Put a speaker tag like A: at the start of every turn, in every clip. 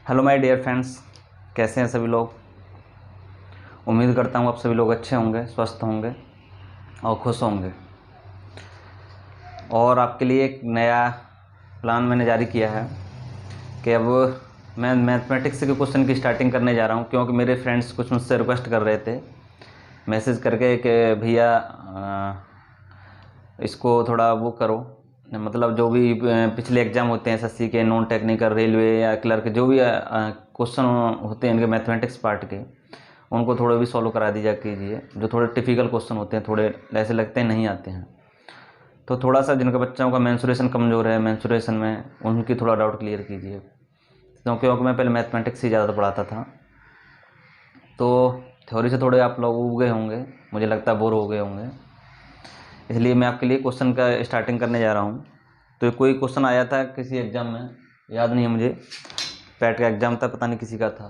A: Hello my dear friends, कैसे हैं सभी लोग। उम्मीद करता हूँ आप सभी लोग अच्छे होंगे, स्वस्थ होंगे और खुश होंगे। और आपके लिए एक नया प्लान मैंने जारी किया है कि अब मैं मैथमेटिक्स के क्वेश्चन की स्टार्टिंग करने जा रहा हूँ, क्योंकि मेरे फ्रेंड्स कुछ मुझसे रिक्वेस्ट कर रहे थे मैसेज करके कि भैया इसको थोड़ा वो करो, मतलब जो भी पिछले एग्ज़ाम होते हैं एसएससी के, नॉन टेक्निकल, रेलवे या क्लर्क, जो भी क्वेश्चन होते हैं इनके मैथमेटिक्स पार्ट के, उनको थोड़े भी सॉल्व करा दीजिए कीजिए। जो थोड़े टिपिकल क्वेश्चन होते हैं, थोड़े ऐसे लगते हैं नहीं आते हैं, तो थोड़ा सा जिनके बच्चों का मेंसुरेशन कमज़ोर है, मेंसुरेशन में उनकी थोड़ा डाउट क्लियर कीजिए। क्योंकि मैं पहले मैथमेटिक्स ही ज़्यादा पढ़ाता था, तो थ्योरी से थोड़े आप लोग उब गए होंगे, मुझे लगता है बोर हो गए होंगे। इसलिए मैं आपके लिए क्वेश्चन का स्टार्टिंग करने जा रहा हूँ। तो कोई क्वेश्चन आया था किसी एग्ज़ाम में, याद नहीं है मुझे, पैट का एग्ज़ाम था, पता नहीं किसी का था,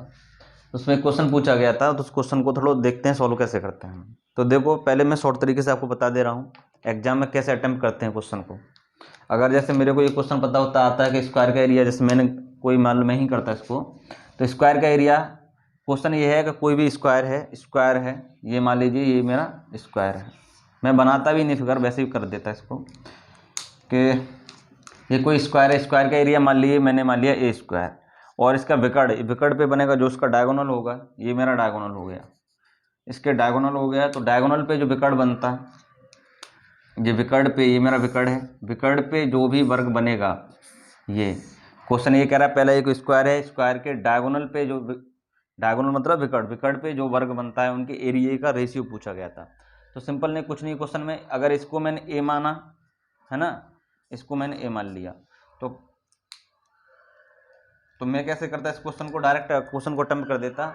A: तो उसमें क्वेश्चन पूछा गया था। तो उस क्वेश्चन को थोड़ा देखते हैं सॉल्व कैसे करते हैं। तो देखो, पहले मैं शॉर्ट तरीके से आपको बता दे रहा हूँ एग्जाम में कैसे अटेम्प्ट करते हैं क्वेश्चन को। अगर जैसे मेरे को ये क्वेश्चन पता होता आता है कि स्क्वायर का एरिया, जैसे मैंने कोई मान लो मैं ही करता इसको, तो स्क्वायर का एरिया, क्वेश्चन ये है कि कोई भी स्क्वायर है, ये मान लीजिए ये मेरा स्क्वायर है। मैं बनाता भी नहीं फिगर, वैसे ही कर देता इसको कि ये कोई स्क्वायर है, स्क्वायर का एरिया मान लीजिए मैंने मान लिया ए स्क्वायर, और इसका विकर्ण पे बनेगा जो उसका डायगोनल होगा, ये मेरा डायगोनल हो गया, इसके डायगोनल हो गया। तो डायगोनल पे जो विकर्ण बनता है, ये विकर्ण पे, ये मेरा विकर्ण है, विकर्ण पे जो भी वर्ग बनेगा, ये क्वेश्चन ये कह रहा है पहला एक स्क्वायर है, स्क्वायर के डायगोनल पे जो, डायगोनल मतलब विकर्ण पे जो वर्ग बनता है उनके एरिया का रेशियो पूछा गया था। तो सिंपल नहीं, कुछ नहीं क्वेश्चन में, अगर इसको मैंने ए माना है ना, इसको मैंने ए मान लिया, तो मैं कैसे करता इस क्वेश्चन को, डायरेक्ट क्वेश्चन को अटेम्प्ट कर देता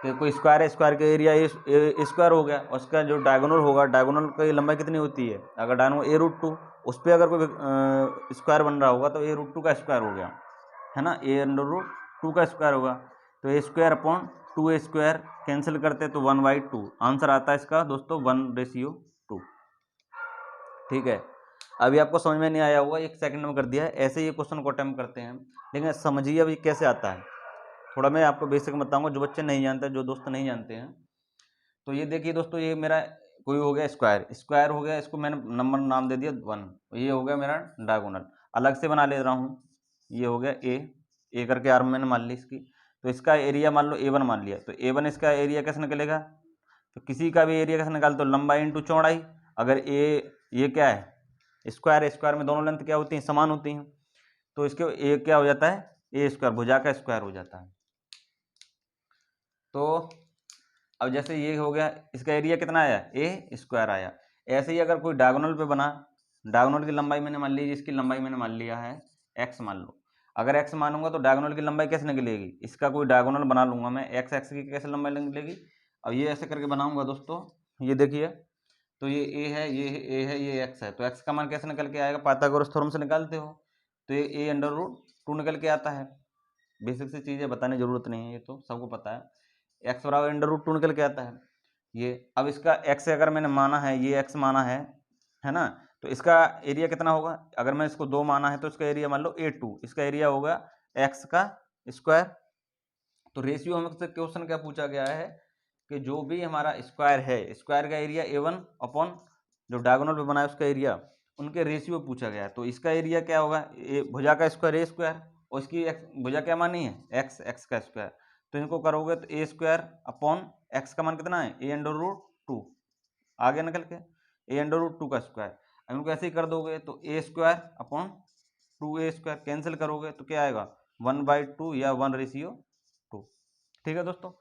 A: कि कोई स्क्वायर है, स्क्वायर का एरिया ए स्क्वायर हो गया, और उसका जो डायगोनल होगा, डायगोनल की लंबाई कितनी होती है, अगर डायगोनल A√2, उस पर अगर कोई स्क्वायर बन रहा होगा तो A√2 का स्क्वायर हो गया, है ना, A√2 का स्क्वायर होगा। तो A square upon 2a square cancel करते तो 1/2, आंसर आता है इसका दोस्तों 1:2। ठीक है, अभी आपको समझ में नहीं आया होगा, एक सेकंड में कर दिया है। ऐसे ये क्वेश्चन को अटेम्प्ट करते हैं, लेकिन समझिए अभी कैसे आता है। थोड़ा मैं आपको बेसिक बताऊंगा, जो बच्चे नहीं जानते, जो दोस्त नहीं जानते हैं। तो ये देखिए दोस्तों, ये मेरा कोई हो गया स्क्वायर हो गया, इसको मैंने नंबर नाम दे दिया 1, ये हो गया मेरा डायगोनल। अलग से बना ले रहा हूँ, ये हो गया ए करके आर्म मैंने मान ली इसकी। तो इसका एरिया मान लो A1 मान लिया, तो A1 इसका एरिया कैसे निकलेगा, तो किसी का भी एरिया कैसे निकाल, तो लंबाई इंटू चौड़ाई। अगर ये क्या है, स्क्वायर में दोनों लेंथ क्या होती हैं, समान होती हैं, तो इसके ए क्या हो जाता है, ए स्क्वायर, भुजा का स्क्वायर हो जाता है। तो अब जैसे ये हो गया, इसका एरिया कितना आया, ए स्क्वायर आया। ऐसे ही अगर कोई डायगोनल पे बना, डायगोनल की लंबाई मैंने मान ली, इसकी लंबाई मैंने मान लिया है एक्स मान लो। अगर एक्स मानूंगा तो डायगोनल की लंबाई कैसे निकलेगी, इसका कोई डायगोनल बना लूंगा मैं, एक्स की कैसे लंबाई निकलेगी। अब ये ऐसे करके बनाऊंगा दोस्तों, ये देखिए, तो ये ए है, ये है, ये एक्स है, तो एक्स का मान कैसे निकल के आएगा, पाइथागोरस थ्योरम से निकालते हो, तो ये A√2 निकल के आता है। बेसिक सी चीज़ है, बताने की जरूरत नहीं है, ये तो सबको पता है। एक्स बराबर √2 निकल के आता है ये। अब इसका एक्स अगर मैंने माना है, ये एक्स माना है ना, तो इसका एरिया कितना होगा, अगर मैं इसको 2 माना है तो इसका एरिया मान लो A2, इसका एरिया होगा एक्स का स्क्वायर। तो रेशियो हमसे क्वेश्चन क्या पूछा गया है कि जो भी हमारा स्क्वायर है, स्क्वायर का एरिया A1 अपॉन जो डायगोनल पे बना है उसका एरिया, उनके रेशियो पूछा गया है। तो इसका एरिया क्या होगा, भुजा का स्क्वायर A स्क्वायर, और इसकी भुजा क्या मानी है, एक्स का स्क्वायर। तो इनको करोगे तो A स्क्वायर अपॉन एक्स का मान कितना है, A√2, आगे निकल के A√2 का स्क्वायर। अब इनको ऐसे ही कर दोगे तो A square upon 2a square cancel करोगे तो क्या आएगा, 1/2 या 1:2। ठीक है दोस्तों,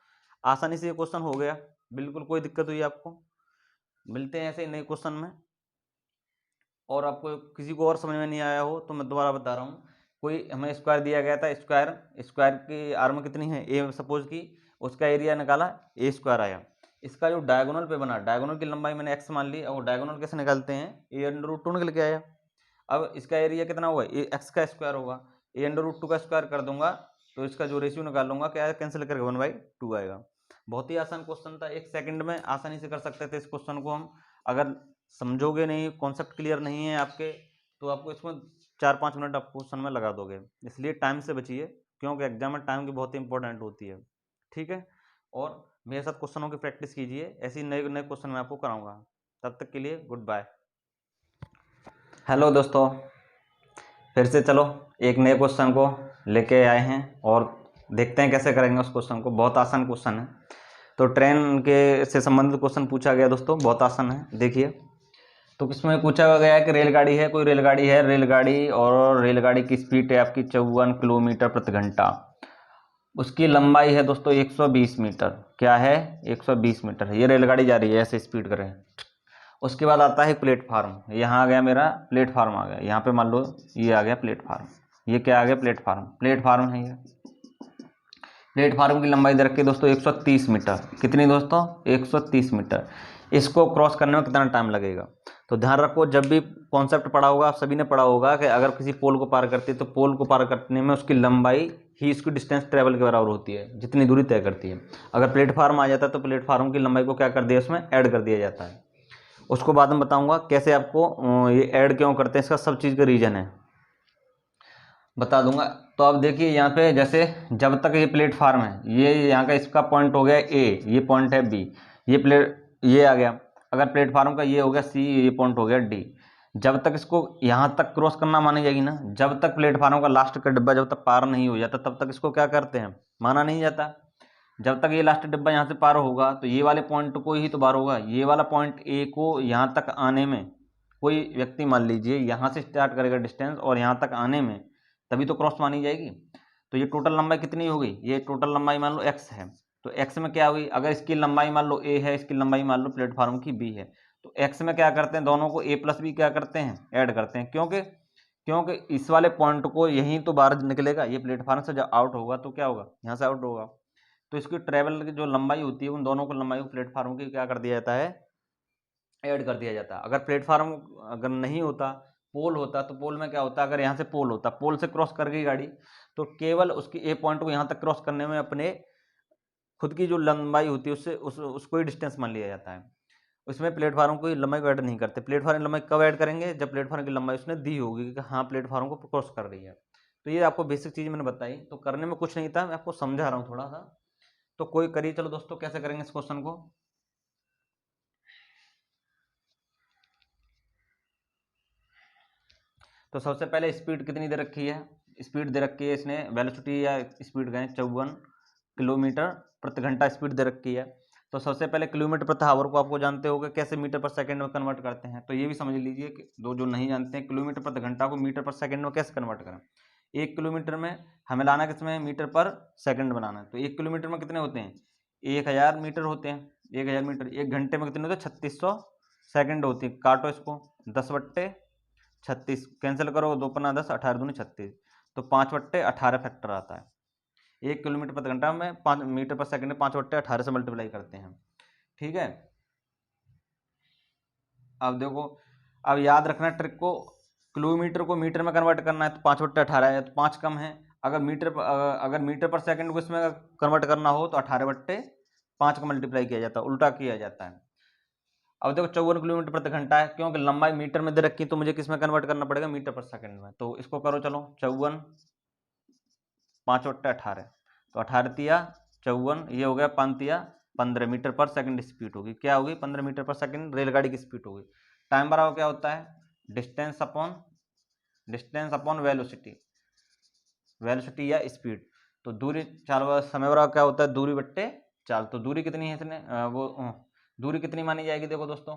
A: आसानी से ये क्वेश्चन हो गया, बिल्कुल कोई दिक्कत हुई आपको। मिलते हैं ऐसे नए क्वेश्चन में, और आपको किसी को और समझ में नहीं आया हो तो मैं दोबारा बता रहा हूँ। कोई हमें स्क्वायर दिया गया था, स्क्वायर की आर्म कितनी है, ए सपोज की, उसका एरिया निकाला ए स्क्वायर आया। इसका जो डायगोनल पे बना, डायगोनल की लंबाई मैंने एक्स मान ली, और डायगोनल कैसे निकालते हैं, A√2 निकल के आया। अब इसका एरिया कितना होगा, एक्स का स्क्वायर होगा, A√2 का स्क्वायर कर दूंगा तो इसका जो रेशियो निकालूंगा क्या है, कैंसिल करके 1/2 आएगा। बहुत ही आसान क्वेश्चन था, 1 सेकंड में आसानी से कर सकते थे इस क्वेश्चन को हम। अगर समझोगे नहीं, कॉन्सेप्ट क्लियर नहीं है आपके, तो आपको इसमें 4-5 मिनट आप क्वेश्चन में लगा दोगे, इसलिए टाइम से बचिए। क्योंकि एग्जाम में टाइम की बहुत ही इंपॉर्टेंट होती है। ठीक है, और मेरे साथ क्वेश्चनों की प्रैक्टिस कीजिए, ऐसे नए नए क्वेश्चन मैं आपको कराऊंगा। तब तक के लिए गुड बाय। हेलो दोस्तों, फिर से चलो एक नए क्वेश्चन को लेके आए हैं और देखते हैं कैसे करेंगे उस क्वेश्चन को। बहुत आसान क्वेश्चन है। तो ट्रेन के से संबंधित क्वेश्चन पूछा गया दोस्तों, बहुत आसान है। देखिए, तो किसमें पूछा गया है कि रेलगाड़ी है, कोई रेलगाड़ी है, रेलगाड़ी और रेलगाड़ी की स्पीड है आपकी 54 किलोमीटर प्रति घंटा। उसकी लंबाई है दोस्तों 120 मीटर। क्या है? 120 मीटर है। ये रेलगाड़ी जा रही है, ऐसे स्पीड करें। उसके बाद आता है प्लेटफार्म। यहाँ आ गया मेरा प्लेटफार्म, आ गया यहाँ पे, मान लो ये आ गया प्लेटफार्म। ये क्या आ गया? प्लेटफार्म। प्लेटफार्म है ये। प्लेटफार्म की लंबाई दे रखी है दोस्तों 130 मीटर। कितनी दोस्तों? 130 मीटर। इसको क्रॉस करने में कितना टाइम लगेगा? तो ध्यान रखो, जब भी कॉन्सेप्ट पढ़ा होगा, आप सभी ने पढ़ा होगा कि अगर किसी पोल को पार करती है तो पोल को पार करने में उसकी लंबाई ही इसकी डिस्टेंस ट्रेवल के बराबर होती है, जितनी दूरी तय करती है। अगर प्लेटफार्म आ जाता है तो प्लेटफार्म की लंबाई को क्या कर दिया, उसमें ऐड कर दिया जाता है। उसको बाद में बताऊंगा कैसे आपको ये ऐड क्यों करते हैं, इसका सब चीज़ का रीजन है, बता दूंगा। तो अब देखिए यहाँ पे, जैसे जब तक ये प्लेटफार्म है, ये यहाँ का इसका पॉइंट हो गया ए, ये पॉइंट है बी, ये आ गया। अगर प्लेटफार्म का ये हो गया सी, ये पॉइंट हो गया डी। जब तक इसको यहाँ तक क्रॉस करना मानी जाएगी ना, जब तक प्लेटफार्म का लास्ट का डिब्बा जब तक पार नहीं हो जाता, तब तक इसको क्या करते हैं, माना नहीं जाता। जब तक ये लास्ट डिब्बा यहाँ से पार होगा तो ये वाले पॉइंट को ही तो पार होगा। ये वाला पॉइंट ए को यहाँ तक आने में, कोई व्यक्ति मान लीजिए यहाँ से स्टार्ट करेगा डिस्टेंस और यहाँ तक आने में, तभी तो क्रॉस मानी जाएगी। तो ये टोटल लंबाई कितनी हो गई? ये टोटल लंबाई मान लो x है। तो x में क्या हुई? अगर इसकी लंबाई मान लो a है, इसकी लंबाई मान लो प्लेटफार्म की b है, तो x में क्या करते हैं, दोनों को a प्लस बी क्या करते हैं, ऐड करते हैं। क्योंकि इस वाले पॉइंट को यहीं तो बाहर निकलेगा, ये प्लेटफार्म से जब आउट होगा तो क्या होगा, यहाँ से आउट होगा। तो इसकी ट्रेवल की जो लंबाई होती है, उन दोनों को लंबाई को प्लेटफार्म की क्या कर दिया जाता है, ऐड कर दिया जाता है। अगर प्लेटफार्म अगर नहीं होता, पोल होता, तो पोल में क्या होता, अगर यहाँ से पोल होता, पोल से क्रॉस कर गई गाड़ी, तो केवल उसकी ए पॉइंट को यहाँ तक क्रॉस करने में अपने खुद की जो लंबाई होती है उससे उसको ही डिस्टेंस मान लिया जाता है। उसमें प्लेटफार्म को लंबाई को ऐड नहीं करते। प्लेटफार्म की लंबाई कब ऐड करेंगे? जब प्लेटफार्म की लंबाई उसने दी होगी कि हाँ प्लेटफार्म को क्रॉस कर रही है। तो ये आपको बेसिक चीज़ मैंने बताई, तो करने में कुछ नहीं था, मैं आपको समझा रहा हूँ थोड़ा सा। तो कोई करिए। चलो दोस्तों, कैसे करेंगे इस क्वेश्चन को। तो सबसे पहले स्पीड कितनी दे रखी है? स्पीड दे रखी है इसने, वेलोसिटी या स्पीड गए 54 किलोमीटर प्रति घंटा स्पीड दे रखी है। तो सबसे पहले किलोमीटर प्रति आवर को आपको जानते होगे कैसे मीटर पर सेकंड में कन्वर्ट करते हैं। तो ये भी समझ लीजिए कि दो जो नहीं जानते हैं, किलोमीटर प्रति घंटा को मीटर पर सेकंड में कैसे कन्वर्ट करें। 1 किलोमीटर में हमें लाना किसमें, मीटर पर सेकंड बनाना है। तो 1 किलोमीटर में कितने होते हैं, 1000 मीटर होते हैं। 1000 मीटर 1 घंटे में कितने होते हैं, 3600 सेकंड होती है। काटो इसको, 10/36 कैंसिल करो, 2×5 = 10, 18×2 = 36, तो 5/18 फैक्टर आता है। 1 किलोमीटर प्रति घंटा में 5 मीटर पर सेकंड में 5/18 से मल्टीप्लाई करते हैं। ठीक है, अब देखो, अब याद रखना ट्रिक को, किलोमीटर को मीटर में कन्वर्ट करना है तो 5/18 है, तो 5 कम है। अगर मीटर पर सेकंड को इसमें कन्वर्ट करना हो तो 18/5 का मल्टीप्लाई किया जाता है, उल्टा किया जाता है। अब देखो 54 किलोमीटर प्रति घंटा है, क्योंकि लंबाई मीटर में दे रखी है तो मुझे किस में कन्वर्ट करना पड़ेगा, मीटर पर सेकंड में। तो इसको करो, चलो 54 5/18, तो 18 तिया 54, ये हो गया 5 तिया 15 मीटर पर सेकंड स्पीड होगी। क्या होगी, 15 मीटर पर सेकंड रेलगाड़ी की स्पीड होगी। टाइम बराबर क्या होता है, डिस्टेंस अपॉन वेलोसिटी, वेलोसिटी या स्पीड। तो दूरी चाल, समय बराबर क्या होता है, दूरी बट्टे चाल। तो दूरी कितनी है इसने दूरी कितनी मानी जाएगी, देखो दोस्तों,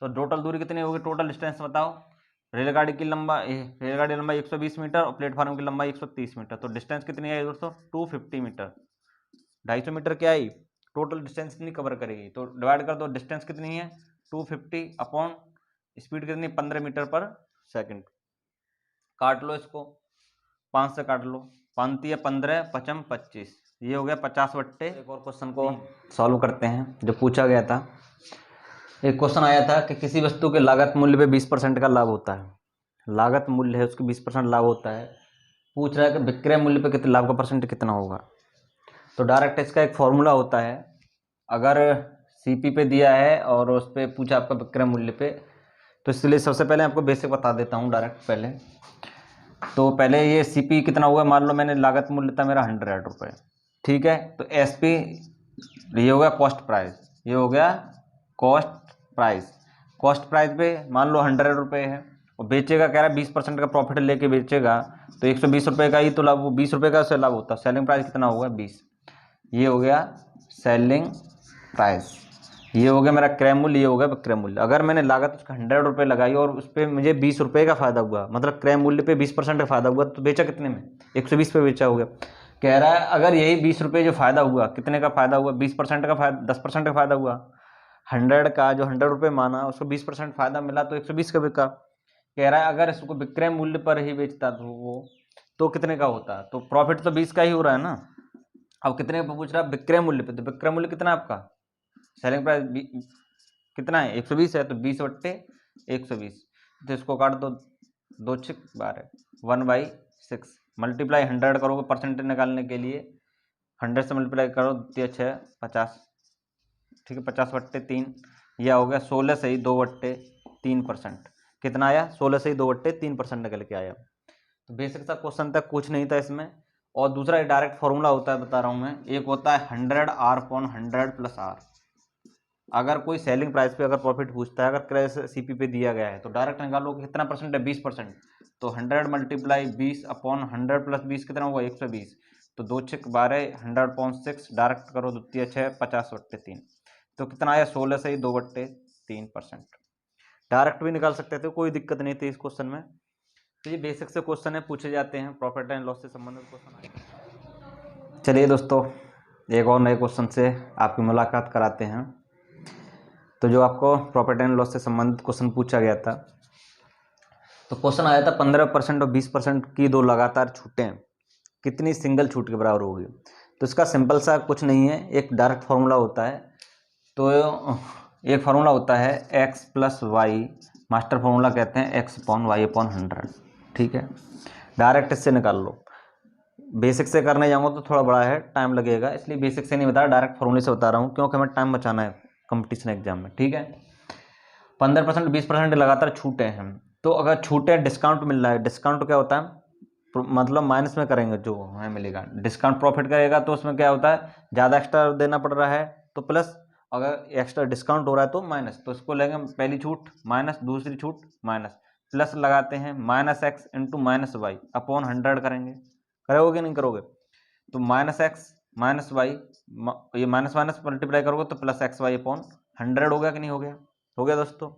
A: तो टोटल दूरी कितनी होगी, टोटल डिस्टेंस बताओ। रेलगाड़ी की लंबाई 120 मीटर और प्लेटफार्म की लंबाई 130 मीटर। तो डिस्टेंस कितनी आई दोस्तों, 250 मीटर। 250 मीटर क्या आई, टोटल डिस्टेंस कितनी कवर करेगी। तो डिवाइड कर दो, डिस्टेंस कितनी है 250 अपॉन स्पीड कितनी, 15 मीटर पर सेकंड। काट लो इसको, 5 से काट लो, 5 तिया 15 पचम 25, ये हो गया 50/। एक और क्वेश्चन को सॉल्व करते हैं जो पूछा गया था। एक क्वेश्चन आया था कि किसी वस्तु के लागत मूल्य पे 20% का लाभ होता है। लागत मूल्य है उसकी 20% लाभ होता है। पूछ रहा है कि विक्रय मूल्य पे कितने लाभ का परसेंट कितना होगा। तो डायरेक्ट इसका एक फॉर्मूला होता है। अगर सीपी पे दिया है और उस पर पूछा आपका विक्रय मूल्य पे, तो इसलिए सबसे पहले आपको बेसिक बता देता हूँ डायरेक्ट पहले। तो पहले ये सीपी कितना हुआ, मान लो मैंने लागत मूल्य था मेरा 100 रुपये, ठीक है। तो एसपी ये हो गया कॉस्ट प्राइस, ये हो गया कॉस्ट प्राइस। कॉस्ट प्राइस पे मान लो 100 रुपये है और बेचेगा कह रहा है 20% का प्रॉफिट लेके बेचेगा, तो 120 रुपये का ही तो लाभ, वो 20 रुपये का उससे लाभ होता है। सेलिंग प्राइस कितना होगा 20, ये हो गया सेलिंग प्राइस। ये हो गया मेरा क्रय मूल्य, ये हो गया विक्रय मूल्य। अगर मैंने लागत उसका 100 रुपये लगाई और उस पर मुझे 20 रुपये का फायदा हुआ, मतलब क्रय मूल्य पे 20% का फायदा हुआ, तो बेचा कितने में, 120 पे बेचा हो गया। कह रहा है अगर यही 20 रुपये जो फायदा हुआ, कितने का फायदा हुआ, 20% का फायदा, 10% का फायदा हुआ, 100 का जो 100 रुपये माना उसको 20% फायदा मिला तो 120 का बिका। कह रहा है अगर इसको विक्रय मूल्य पर ही बेचता तो वो तो कितने का होता, तो प्रॉफिट तो 20 का ही हो रहा है ना। अब कितने का पूछ रहा है, विक्रय मूल्य पे, तो विक्रय मूल्य कितना है आपका, सेलिंग प्राइस कितना है 120 है, तो 20 बट्टे 120, तो इसको काट दो, 2 6 12, 1/6 मल्टीप्लाई 100 करोगे परसेंटेज निकालने के लिए, 100 से मल्टीप्लाई करो, 6 50, ठीक है, 50/3, यह हो गया 16 से ही 2/3%। कितना आया, 16 से ही 2/3% निकल के आया। तो बेसिक सा क्वेश्चन था, कुछ नहीं था इसमें। और दूसरा डायरेक्ट फॉर्मूला होता है, बता रहा हूँ मैं, एक होता है 100R/100 + R। अगर कोई सेलिंग प्राइस पे अगर प्रॉफिट पूछता है, अगर क्रय सीपी पे दिया गया है, तो डायरेक्ट निकालो कि कितना परसेंट है, 20%, तो 100 × 20/100 + 20 कितना होगा 120, तो 2 6 12, 100/6 डायरेक्ट करो, 2 6 50/3, तो कितना आया 16 से ही 2/3%। डायरेक्ट भी निकाल सकते थे, कोई दिक्कत नहीं थी इस क्वेश्चन में। तो ये बेसिक से क्वेश्चन है, पूछे जाते हैं, प्रॉफिट एंड लॉस से संबंधित क्वेश्चन। चलिए दोस्तों, एक और नए क्वेश्चन से आपकी मुलाकात कराते हैं। तो जो आपको प्रॉफिट एंड लॉस से संबंधित क्वेश्चन पूछा गया था, तो क्वेश्चन आया था 15% और 20% की दो लगातार छूटें कितनी सिंगल छूट के बराबर होगी। तो इसका सिंपल सा कुछ नहीं है, एक डायरेक्ट फार्मूला होता है। तो एक फार्मूला होता है x + y, मास्टर फार्मूला कहते हैं x/y/100, ठीक है। डायरेक्ट इससे निकाल लो। बेसिक से करने जाऊँगा तो थोड़ा बड़ा है, टाइम लगेगा, इसलिए बेसिक से नहीं बता रहा, डायरेक्ट फार्मूले से बता रहा हूँ, क्योंकि हमें टाइम बचाना है कंपटीशन एग्जाम में, ठीक है। 15% 20% लगातार छूटे हैं, तो अगर छूटे डिस्काउंट मिल रहा है, डिस्काउंट क्या होता है, मतलब माइनस में करेंगे जो हमें मिलेगा, डिस्काउंट प्रॉफिट करेगा तो उसमें क्या होता है, ज़्यादा एक्स्ट्रा देना पड़ रहा है तो प्लस, अगर एक्स्ट्रा डिस्काउंट हो रहा है तो माइनस, तो इसको लेंगे पहली छूट माइनस, दूसरी छूट माइनस, प्लस लगाते हैं -x × -y/100 करेंगे, करोगे कि नहीं करोगे, तो -x -y, ये माइनस माइनस मल्टीप्लाई करोगे तो +xy/100 हो गया कि नहीं हो गया, हो गया दोस्तों।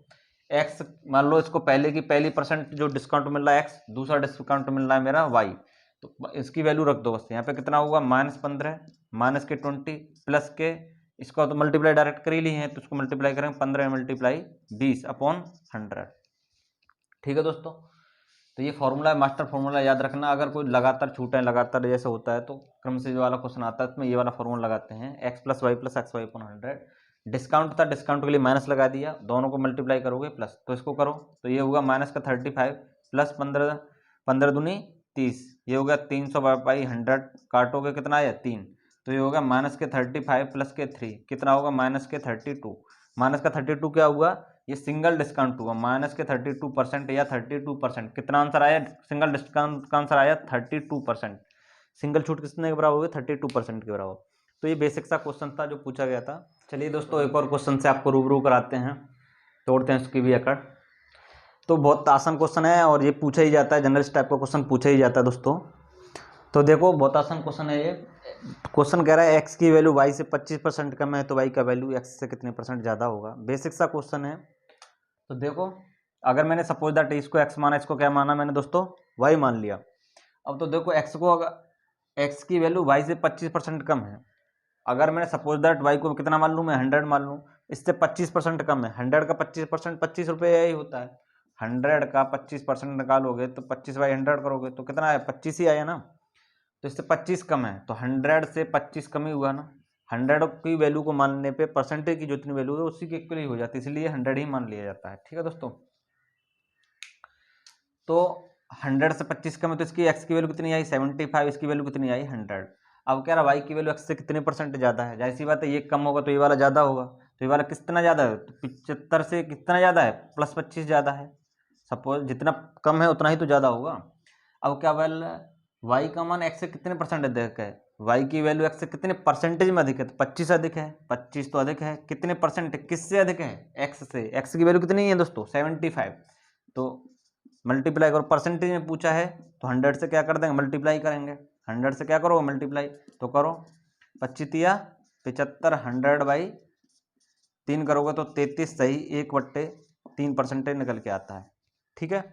A: x मान लो इसको पहले की पहली परसेंट जो डिस्काउंट मिल रहा है x, दूसरा डिस्काउंट मिल रहा है मेरा y, तो इसकी वैल्यू रख दो बस। यहाँ पे कितना होगा -15 -20 प्लस के, इसको तो मल्टीप्लाई डायरेक्ट कर ही ली है, तो इसको मल्टीप्लाई करेंगे 15 × 20/100, ठीक है दोस्तों। तो ये फॉर्मूला है, मास्टर फॉर्मूला याद रखना। अगर कोई लगातार छूटे लगातार जैसे होता है तो क्रम से जो वाला क्वेश्चन आता है उसमें ये वाला फॉर्मूला लगाते हैं, x + y + xy/100। डिस्काउंट था, डिस्काउंट के लिए माइनस लगा दिया, दोनों को मल्टीप्लाई करोगे प्लस, तो इसको करो तो ये होगा -35 प्लस 15, 15 दूनी 30, ये होगा 300/100, काटोगे कितना आया 3, तो ये होगा -35 प्लस के 3, कितना होगा -32, -32 क्या हुआ, ये सिंगल डिस्काउंट हुआ, -32% या 32%, कितना आंसर आया, सिंगल डिस्काउंट का आंसर आया 32%। सिंगल छूट कितने के बराबर हुई, 32% के बराबर। तो ये बेसिक सा क्वेश्चन था जो पूछा गया था। चलिए दोस्तों, एक और क्वेश्चन से आपको रूबरू कराते हैं, तोड़ते हैं उसकी भी अकड़। तो बहुत आसान क्वेश्चन है और ये पूछा ही जाता है, जनरल टाइप का क्वेश्चन पूछा ही जाता है दोस्तों। तो देखो बहुत आसान क्वेश्चन है ये। क्वेश्चन कह रहा है x की वैल्यू y से 25% कम है तो y का वैल्यू x से कितने % ज़्यादा होगा। बेसिक सा क्वेश्चन है। तो देखो, अगर मैंने सपोज दैट इसको x माना, इसको क्या माना मैंने दोस्तों, y मान लिया। अब तो देखो x को, अगर x की वैल्यू y से 25% कम है, अगर मैंने सपोज दैट y को कितना मान लूँ मैं, 100 मान लूँ, इससे 25% कम है, 100 का 25% 25 रुपये ही होता है, 100 का 25% निकालोगे तो 25/100 करोगे तो कितना आया, 25 ही आया ना। तो इससे 25 कम है, तो 100 से 25 कम ही हुआ ना। 100 की वैल्यू को मानने पे परसेंटेज की जितनी वैल्यू है उसी के इक्वल ही हो जाती है, इसलिए 100 ही मान लिया जाता है, ठीक है दोस्तों। तो 100 से 25 कम है, तो इसकी एक्स की वैल्यू कितनी आई 75, इसकी वैल्यू कितनी आई 100। अब कह रहा वाई की वैल्यू एक्स से कितने % ज़्यादा है, जाहिर सी बात है ये कम होगा तो ये वाला ज़्यादा होगा, तो ये वाला कितना ज़्यादा है, तो 75 से कितना ज़्यादा है, +25 ज़्यादा है। सपोज जितना कम है उतना ही तो ज़्यादा होगा। अब क्या वैल्यू है, वाई का मान एक्स से कितने परसेंट अधिक है, वाई की वैल्यू एक्स से कितने परसेंटेज में अधिक है, तो 25 अधिक है, 25 तो अधिक है, कितने परसेंट किससे अधिक है, एक्स से, एक्स की वैल्यू कितनी है दोस्तों 75, तो मल्टीप्लाई करो, परसेंटेज में पूछा है तो 100 से क्या कर देंगे मल्टीप्लाई करेंगे, 100 से क्या करोगे मल्टीप्लाई, तो करो 25 या 75, 100/3 करोगे तो 33 सही 1/3% निकल के आता है। ठीक है,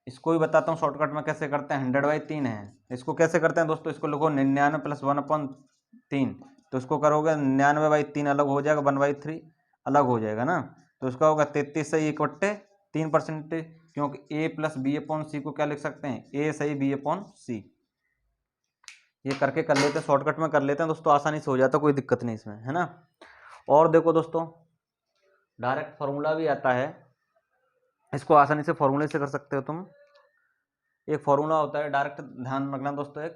A: इसको भी बताता हूँ शॉर्टकट में कैसे करते हैं। 100/3 है, इसको कैसे करते हैं दोस्तों, इसको लिखो 99 + 1/3, तो इसको करोगे 99/3 अलग हो जाएगा, 1/3 अलग हो जाएगा ना, तो इसका होगा 33 सही 1/3%, क्योंकि a + b/c को क्या लिख सकते हैं, a सही b/c। ये करके कर लेते हैं, शॉर्टकट में कर लेते हैं दोस्तों, आसानी से हो जाता है, कोई दिक्कत नहीं इसमें, है ना। और देखो दोस्तों डायरेक्ट फार्मूला भी आता है, इसको आसानी से फार्मूले से कर सकते हो तुम। एक फार्मूला होता है डायरेक्ट, ध्यान रखना दोस्तों,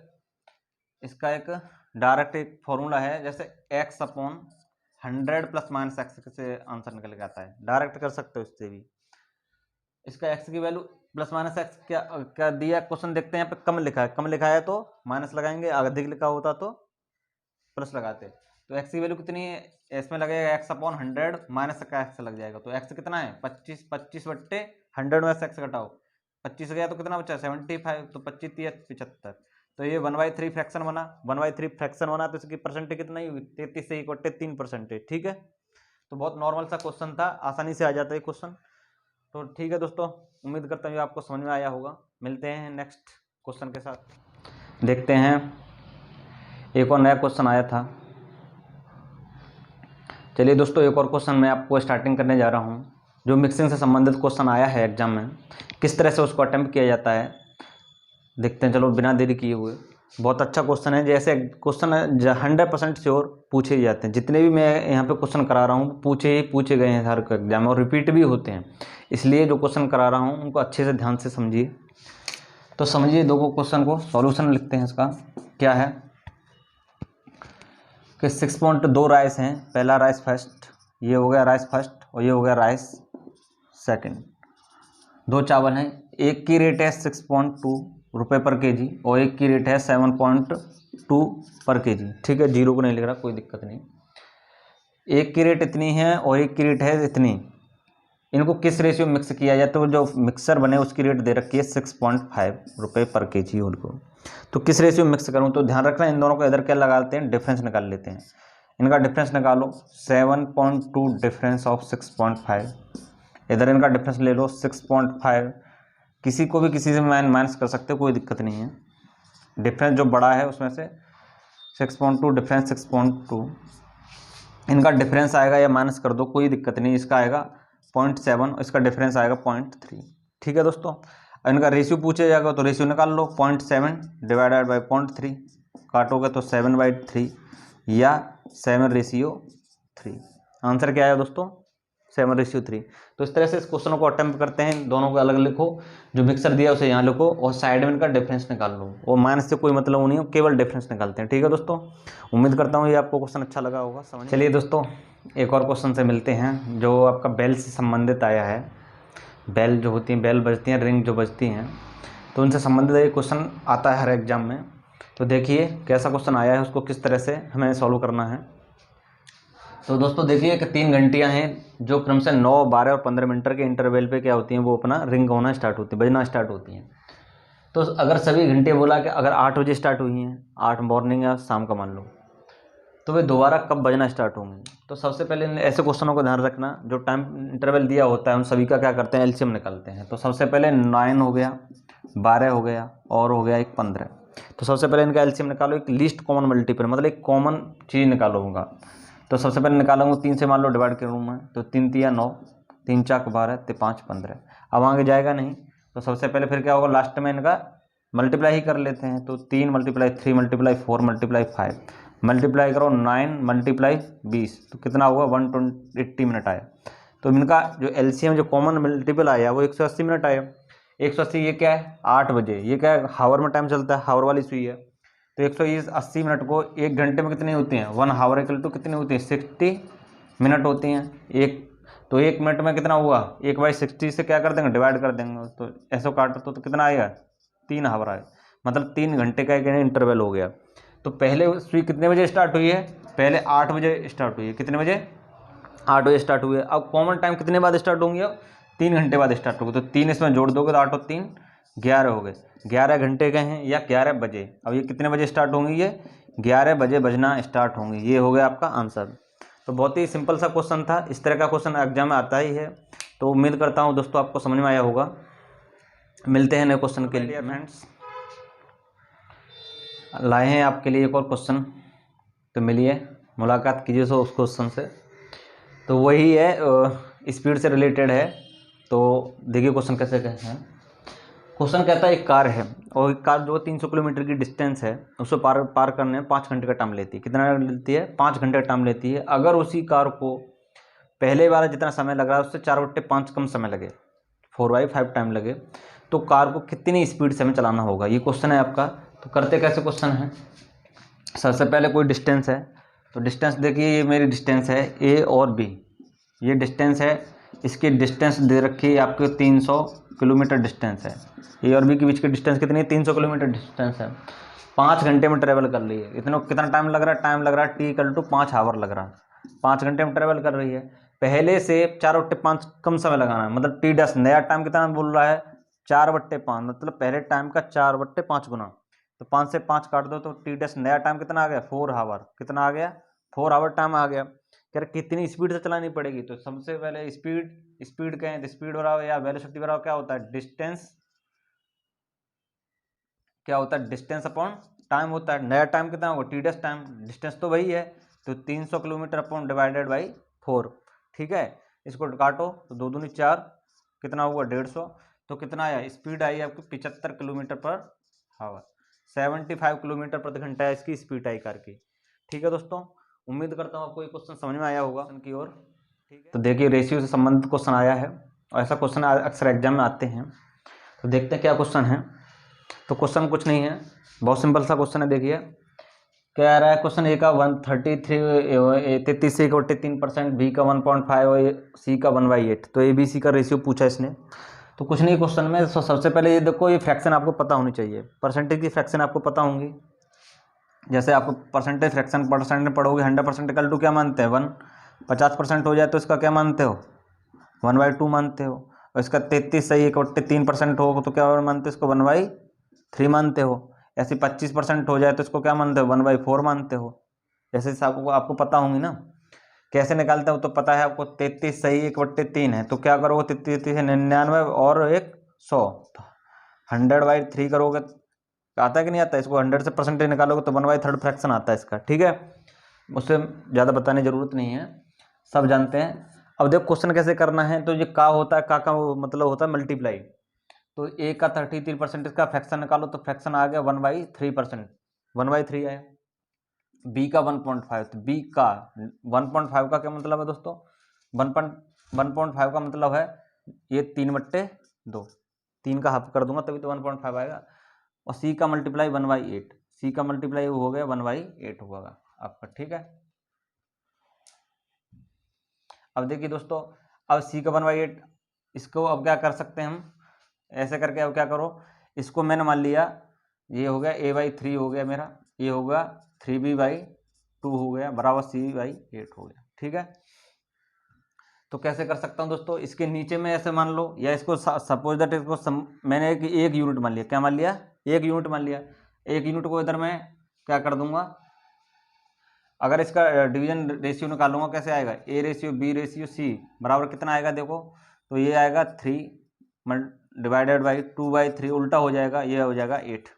A: इसका एक डायरेक्ट एक फार्मूला है, जैसे x/100 ± x से आंसर निकल के आता है, डायरेक्ट कर सकते हो इससे भी। इसका x की वैल्यू ±x क्या दिया क्वेश्चन, देखते हैं यहाँ पे कम लिखा है, कम लिखा है तो माइनस लगाएंगे, अधिक लिखा होता तो प्लस लगाते। तो x की वैल्यू कितनी है, इसमें लगेगा x/100 माइनस का x लग जाएगा, तो x कितना है 25, 25/100 में से x घटाओ, 25 गया तो कितना बचा 75, तो 25 × 75, तो ये 1/3 फ्रैक्शन बना, 1/3 फ्रैक्शन बना, तो इसकी परसेंटेज कितना ही 33 से 1/3%। ठीक है, तो बहुत नॉर्मल सा क्वेश्चन था, आसानी से आ जाता है क्वेश्चन। तो ठीक है दोस्तों, उम्मीद करता हूँ आपको समझ में आया होगा। मिलते हैं नेक्स्ट क्वेश्चन के साथ। देखते हैं एक और नया क्वेश्चन आया था। चलिए दोस्तों, एक और क्वेश्चन मैं आपको स्टार्टिंग करने जा रहा हूँ, जो मिक्सिंग से संबंधित क्वेश्चन आया है एग्जाम में, किस तरह से उसको अटेम्प्ट किया जाता है देखते हैं। चलो बिना देरी किए हुए, बहुत अच्छा क्वेश्चन है, जैसे क्वेश्चन 100% श्योर पूछे जाते हैं, जितने भी मैं यहाँ पे क्वेश्चन करा रहा हूँ पूछे गए हैं हर एग्जाम में, और रिपीट भी होते हैं, इसलिए जो क्वेश्चन करा रहा हूँ उनको अच्छे से ध्यान से समझिए। तो समझिए दो क्वेश्चन को, सॉल्यूशन लिखते हैं। इसका क्या है कि 6.2 राइस हैं, पहला राइस फर्स्ट, ये हो गया राइस फर्स्ट और ये हो गया राइस सेकंड। 2 चावल हैं, एक की रेट है 6.2 रुपये पर केजी और एक की रेट है 7.2 पर केजी। ठीक है, जीरो को नहीं लिख रहा, कोई दिक्कत नहीं। एक की रेट इतनी है और एक की रेट है इतनी, इनको किस रेशियो में मिक्स किया जाए, तो जो मिक्सर बने उसकी रेट दे रखी है 6.5 रुपये पर केजी उनको, तो किस रेशियो में मिक्स करूँ, तो ध्यान रखना इन दोनों को इधर क्या लगाते हैं, डिफरेंस निकाल लेते हैं। इनका डिफरेंस निकालो, 7.2 डिफरेंस ऑफ 6.5, इधर इनका डिफरेंस ले लो 6.5, किसी को भी किसी से माइनस कर सकते हो, कोई दिक्कत नहीं है। डिफरेंस जो बड़ा है उसमें से 6.2 डिफरेंस 6.2, इनका डिफरेंस आएगा या माइनस कर दो, कोई दिक्कत नहीं, इसका आएगा 0.7, इसका डिफरेंस आएगा 0.3। ठीक है दोस्तों, इनका रेशियो पूछा जाएगा तो रेशियो निकाल लो, 0.7 डिवाइडेड बाई 0.3, काटोगे तो 7/3 या 7:3। आंसर क्या आया दोस्तों 7:3। तो इस तरह से इस क्वेश्चन को अटेम्प्ट करते हैं, दोनों को अलग लिखो, जो मिक्सर दिया उसे यहाँ लिखो और साइड में इनका डिफरेंस निकाल लो, और माइनस से कोई मतलब नहीं हो, केवल डिफरेंस निकालते हैं। ठीक है दोस्तों, उम्मीद करता हूँ ये आपको क्वेश्चन अच्छा लगा होगा। चलिए दोस्तों, एक और क्वेश्चन से मिलते हैं, जो आपका बेल से संबंधित आया है। बेल जो होती हैं, बेल बजती हैं, रिंग जो बजती हैं, तो उनसे संबंधित एक क्वेश्चन आता है हर एग्जाम में। तो देखिए कैसा क्वेश्चन आया है, उसको किस तरह से हमें सॉल्व करना है। तो दोस्तों देखिए कि 3 घंटियाँ हैं जो क्रमशः 9, 12 और 15 मिनट के इंटरवल पे क्या होती हैं, वो अपना रिंग होना स्टार्ट होती है, बजना स्टार्ट होती हैं। तो अगर सभी घंटे बोला कि अगर 8 बजे स्टार्ट हुई हैं, 8 मॉर्निंग या शाम का मान लो, तो वे दोबारा कब बजना स्टार्ट होंगे। तो सबसे पहले ऐसे क्वेश्चनों को ध्यान रखना, जो टाइम इंटरवल दिया होता है उन सभी का क्या करते हैं, एलसीएम निकालते हैं। तो सबसे पहले 9 हो गया, 12 हो गया और हो गया एक 15। तो सबसे पहले इनका एलसीएम निकालो, एक लीस्ट कॉमन मल्टीपल, मतलब एक कॉमन चीज़ निकालूंगा। तो सबसे पहले निकालूंगा 3 से मान लो डिवाइड करूँगा, तो 3 × 9, 3 × 4 12, 5 15। अब आगे जाएगा नहीं, तो सबसे पहले फिर क्या होगा, लास्ट में इनका मल्टीप्लाई ही कर लेते हैं। तो 3 × 3 × 4 × 5, मल्टीप्लाई करो 9 × 20, तो कितना होगा 180 मिनट आया। तो इनका जो एलसीएम जो कॉमन मल्टीपल आया वो 180 मिनट आया। 180 ये क्या है 8 बजे, ये क्या है हावर में टाइम चलता है, हावर वाली सुई है। तो 180 मिनट को 1 घंटे में कितनी होती हैं, 1 हावर इक्वल टू कितनी होती है 60 मिनट होती हैं। तो 1 मिनट में कितना हुआ, 1/60 से क्या कर देंगे डिवाइड कर देंगे, तो ऐसा काटो तो कितना आएगा 3 आवर आए, मतलब 3 घंटे का एक इंटरवल हो गया। तो पहले सुई कितने बजे स्टार्ट हुई है? पहले 8 बजे स्टार्ट हुई है। कितने बजे? 8 बजे स्टार्ट हुई है। अब कॉमन टाइम कितने बाद स्टार्ट होंगे? अब 3 घंटे बाद स्टार्ट होगी। तो 3 इसमें जोड़ दोगे तो 8 और 3 11 हो गए। 11 घंटे के हैं या 11 बजे। अब ये कितने बजे स्टार्ट होंगी? ये 11 बजे बजना स्टार्ट होंगी। ये हो गया आपका आंसर। तो बहुत ही सिंपल सा क्वेश्चन था। इस तरह का क्वेश्चन एग्जाम में आता ही है। तो उम्मीद करता हूँ दोस्तों आपको समझ में आया होगा। मिलते हैं नए क्वेश्चन के लिए फ्रेंड्स। लाए हैं आपके लिए एक और क्वेश्चन, तो मिलिए, मुलाकात कीजिए सो उस क्वेश्चन से। तो वही है, स्पीड से रिलेटेड है। तो देखिए क्वेश्चन कैसे कहते हैं। क्वेश्चन कहता है एक कार है और एक कार जो 300 किलोमीटर की डिस्टेंस है उसको पार करने में 5 घंटे का टाइम लेती है। कितना लेती है? 5 घंटे का टाइम लेती है। अगर उसी कार को पहले वाला जितना समय लग रहा है उससे 4/5 कम समय लगे, 4/5 टाइम लगे, तो कार को कितनी स्पीड से हमें चलाना होगा? ये क्वेश्चन है आपका। तो करते कैसे क्वेश्चन है। सबसे पहले कोई डिस्टेंस है, तो डिस्टेंस देखिए, ये मेरी डिस्टेंस है ए और बी, ये डिस्टेंस है। इसकी डिस्टेंस दे रखी है आपके 300 किलोमीटर डिस्टेंस है। ए और बी के बीच की डिस्टेंस कितनी है? 300 किलोमीटर डिस्टेंस है। 5 घंटे में ट्रेवल कर रही है। कितना टाइम लग रहा है? टाइम लग रहा है T=5 आवर लग रहा है। 5 घंटे में ट्रेवल कर रही है। पहले से 4/5 कम समय लगाना है, मतलब T' नया टाइम कितना बोल रहा है? 4/5, मतलब पहले टाइम का 4/5 गुना। तो 5 से 5 काट दो तो T' नया टाइम कितना आ गया? 4 आवर। कितना आ गया? 4 आवर टाइम आ गया। यार कितनी स्पीड से चलानी पड़ेगी? तो सबसे पहले स्पीड कहें तो स्पीड बराबर या वेलोसिटी बराबर क्या होता है? डिस्टेंस। क्या होता है? डिस्टेंस अपॉन टाइम होता है। नया टाइम कितना होगा? T' time. डिस्टेंस तो वही है, तो 300 किलोमीटर अपॉन डिवाइडेड बाई 4। ठीक है, इसको काटो तो 2 दूनी 4, कितना हुआ? 150। तो कितना आया? स्पीड आई आपकी 75 किलोमीटर पर आवर। 75 किलोमीटर प्रति घंटा है इसकी स्पीड आई कार की। ठीक है दोस्तों, उम्मीद करता हूँ आपको ये क्वेश्चन समझ में आया होगा की ओर। ठीक है, तो देखिए रेशियो से संबंधित क्वेश्चन आया है और ऐसा क्वेश्चन अक्सर एग्जाम में आते हैं। तो देखते हैं क्या क्वेश्चन है। तो क्वेश्चन कुछ नहीं है, बहुत सिंपल सा क्वेश्चन है। देखिए क्या आ रहा है क्वेश्चन। ए का 33 से 1/3%, बी का 1.5 और सी का 1/8। तो ए बी सी का रेशियो पूछा इसने। तो कुछ नहीं क्वेश्चन में। सबसे पहले ये देखो, ये फ्रैक्शन आपको पता होनी चाहिए। परसेंटेज की फ्रैक्शन आपको पता होंगी। जैसे आपको परसेंटेज फ्रैक्शन परसेंट पढ़ोगे, 100% इक्वल टू क्या मानते हैं? 1। 50% हो जाए तो इसका क्या मानते हो? 1/2 मानते हो। और इसका 33 सही 1/3% हो तो क्या मानते हो? इसको 1/3 मानते हो। ऐसे 25% हो जाए तो इसको क्या मानते हो? 1/4 मानते हो। ऐसे आपको पता होंगी ना। कैसे निकालते हो? तो पता है आपको 33 सही 1/3 है, तो क्या करोगे? 33 है 99 और 100, 100/3 करोगे। आता है कि नहीं आता? इसको 100 से परसेंटेज निकालोगे तो 1/3 फ्रैक्शन आता है इसका। ठीक है, उससे ज़्यादा बताने की जरूरत नहीं है, सब जानते हैं। अब देखो क्वेश्चन कैसे करना है। तो ये का होता है, का मतलब होता है मल्टीप्लाई। तो ए का 33% का फ्रैक्शन निकालो तो फ्रैक्शन आ गया 1/3%, 1/3 आया। बी का 1.5, तो बी का 1.5 का क्या मतलब है दोस्तों? 1.5 का मतलब है ये 3/2, 3 का हाफ कर दूंगा तभी तो 1.5 आएगा। और सी का मल्टीप्लाई 1/8, सी का मल्टीप्लाई हो गया 1/8 होगा आपका। ठीक है, अब देखिए दोस्तों, अब सी का 1/8, इसको अब क्या कर सकते हैं हम? ऐसे करके अब क्या करो, इसको मैंने मान लिया ये हो गया A/3 हो गया मेरा, ये होगा 3B/2 हो गया बराबर C/8 हो गया। ठीक है, तो कैसे कर सकता हूँ दोस्तों? इसके नीचे में ऐसे मान लो, या इसको सपोज दैट इसको मैंने एक यूनिट मान लिया। क्या मान लिया? एक यूनिट मान लिया। एक यूनिट को इधर मैं क्या कर दूंगा, अगर इसका डिवीजन रेशियो निकालूंगा कैसे आएगा? A/B/C बराबर कितना आएगा देखो, तो ये आएगा 3 डिवाइडेड बाई 2/3, उल्टा हो जाएगा, ये हो जाएगा 8।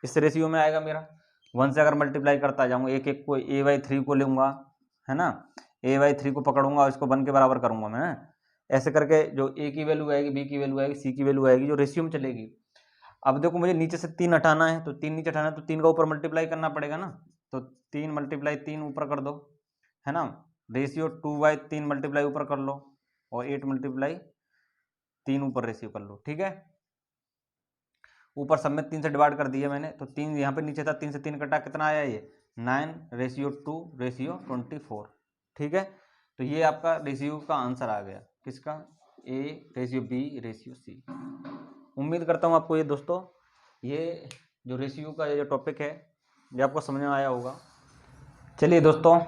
A: इस रेशियो में आएगा मेरा। 1 से अगर मल्टीप्लाई करता जाऊँगा, एक एक को A/3 को लूँगा, है ना, A/3 को पकड़ूंगा और इसको 1 के बराबर करूँगा मैं। ऐसे करके जो A की वैल्यू आएगी, B की वैल्यू आएगी, C की वैल्यू आएगी, जो रेशियो में चलेगी। अब देखो मुझे नीचे से 3 हटाना है, तो 3 नीचे हटाना है तो 3 का ऊपर मल्टीप्लाई करना पड़ेगा ना। तो 3 × 3 ऊपर कर दो, है ना। रेशियो 2/3 मल्टीप्लाई ऊपर कर लो और 8 × 3 ऊपर रेशियो कर लो। ठीक है, ऊपर सब में 3 से डिवाइड कर दिया मैंने, तो 3 यहाँ पे नीचे था, 3 से 3 कटा, कितना आया ये 9/2/24। ठीक है, तो ये आपका रेशियो का आंसर आ गया। किसका? A/B/C। उम्मीद करता हूँ आपको ये दोस्तों ये जो रेशियो का ये टॉपिक है ये आपको समझ में आया होगा। चलिए दोस्तों,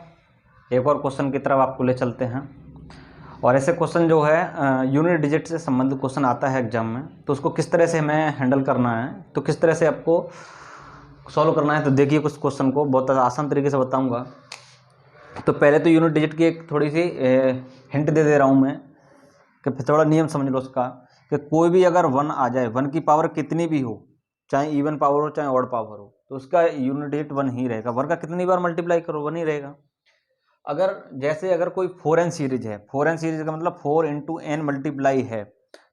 A: एक और क्वेश्चन की तरफ आपको ले चलते हैं। और ऐसे क्वेश्चन जो है यूनिट डिजिट से संबंधित क्वेश्चन आता है एग्जाम में, तो उसको किस तरह से हमें हैंडल करना है, तो किस तरह से आपको सॉल्व करना है। तो देखिए, कुछ क्वेश्चन को बहुत आसान तरीके से बताऊंगा। तो पहले तो यूनिट डिजिट की एक थोड़ी सी हिंट दे रहा हूँ मैं, कि थोड़ा नियम समझ लो उसका, कि कोई भी अगर 1 आ जाए, 1 की पावर कितनी भी हो, चाहे इवन पावर हो चाहे ऑड पावर हो, तो उसका यूनिट डिजिट 1 ही रहेगा। 1 का कितनी बार मल्टीप्लाई करो 1 ही रहेगा। अगर कोई 4n सीरीज है, 4n सीरीज का मतलब 4 × n मल्टीप्लाई है,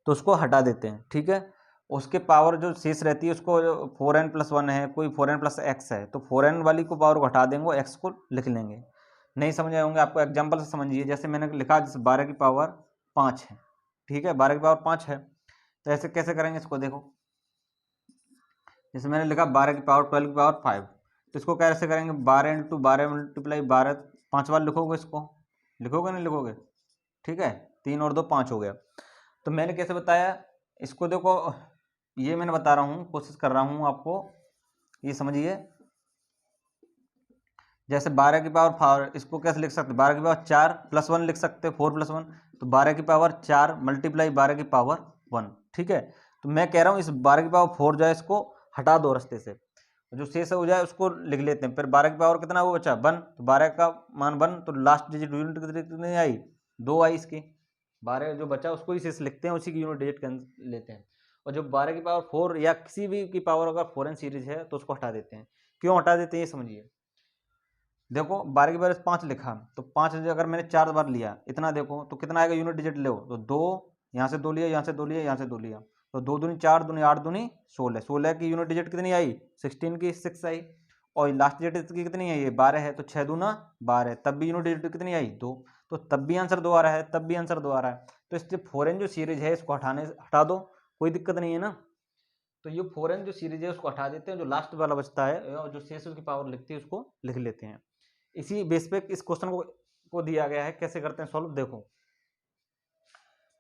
A: तो उसको हटा देते हैं, ठीक है। उसके पावर जो शेष रहती है उसको 4n + 1 है, कोई 4n + x है, तो 4n वाली को पावर को हटा देंगे, x को लिख लेंगे। नहीं समझ आए होंगे आपको, एग्जाम्पल से समझिए। जैसे मैंने लिखा, जैसे 12 की पावर 5 है, ठीक है, 12 की पावर 5 है, तो ऐसे कैसे करेंगे इसको, देखो। जैसे मैंने लिखा 12 की पावर 12 की पावर 5, तो इसको कैसे करेंगे, 12 × 12 × 12, 5 बार लिखोगे, इसको लिखोगे नहीं लिखोगे, ठीक है। 3 और 2 5 हो गया। तो मैंने कैसे बताया इसको, देखो ये मैंने बता रहा हूँ, कोशिश कर रहा हूँ आपको ये समझिए। जैसे 12 की पावर 4, इसको कैसे लिख सकते, 12 की पावर 4 + 1 लिख सकते, 4 + 1, तो 12 की पावर 4 × 12 की पावर 1, ठीक है। तो मैं कह रहा हूँ इस 12 की पावर 4 जो है इसको हटा दो रास्ते से, जो शेष हो जाए उसको लिख लेते हैं। फिर 12 की पावर कितना वो बचा 1, तो 12 का मान 1, तो लास्ट डिजिट यूनिट कितनी आई, 2 आई इसकी। 12 जो बचा उसको ही शेष लिखते हैं, उसी की यूनिट डिजिट लेते हैं। और जो 12 की पावर 4 या किसी भी की पावर अगर 4n सीरीज है तो उसको हटा देते हैं। क्यों हटा देते हैं ये समझिए। देखो 12 की पावर 5 लिखा, तो 5 अगर मैंने 4 बार लिया इतना, देखो तो कितना आएगा यूनिट डिजिट लो, तो 2 यहाँ से 2 लिया, यहाँ से 2 लिया, यहाँ से 2 लिया, तो 2 दूनी 4, दूनी 8, दूनी 16, 16 की यूनिट डिजिट कितनी आई, 16 की 6 आई। और लास्ट डिजिट इसकी कितनी है, ये 12 है, तो 6 दूना 12, तब भी यूनिट डिजिट कितनी आई 2, तो तब भी आंसर 2 आ रहा है, तब भी आंसर 2 आ रहा है। तो इससे 4n जो सीरीज है इसको हटा दो, कोई दिक्कत नहीं है ना। तो ये 4n जो सीरीज है उसको हटा देते हैं, जो लास्ट वाला बचता है और जो शेष उसकी पावर लिखती है उसको लिख लेते हैं। इसी बेस पे इस क्वेश्चन को दिया गया है, कैसे करते हैं सॉल्व, देखो।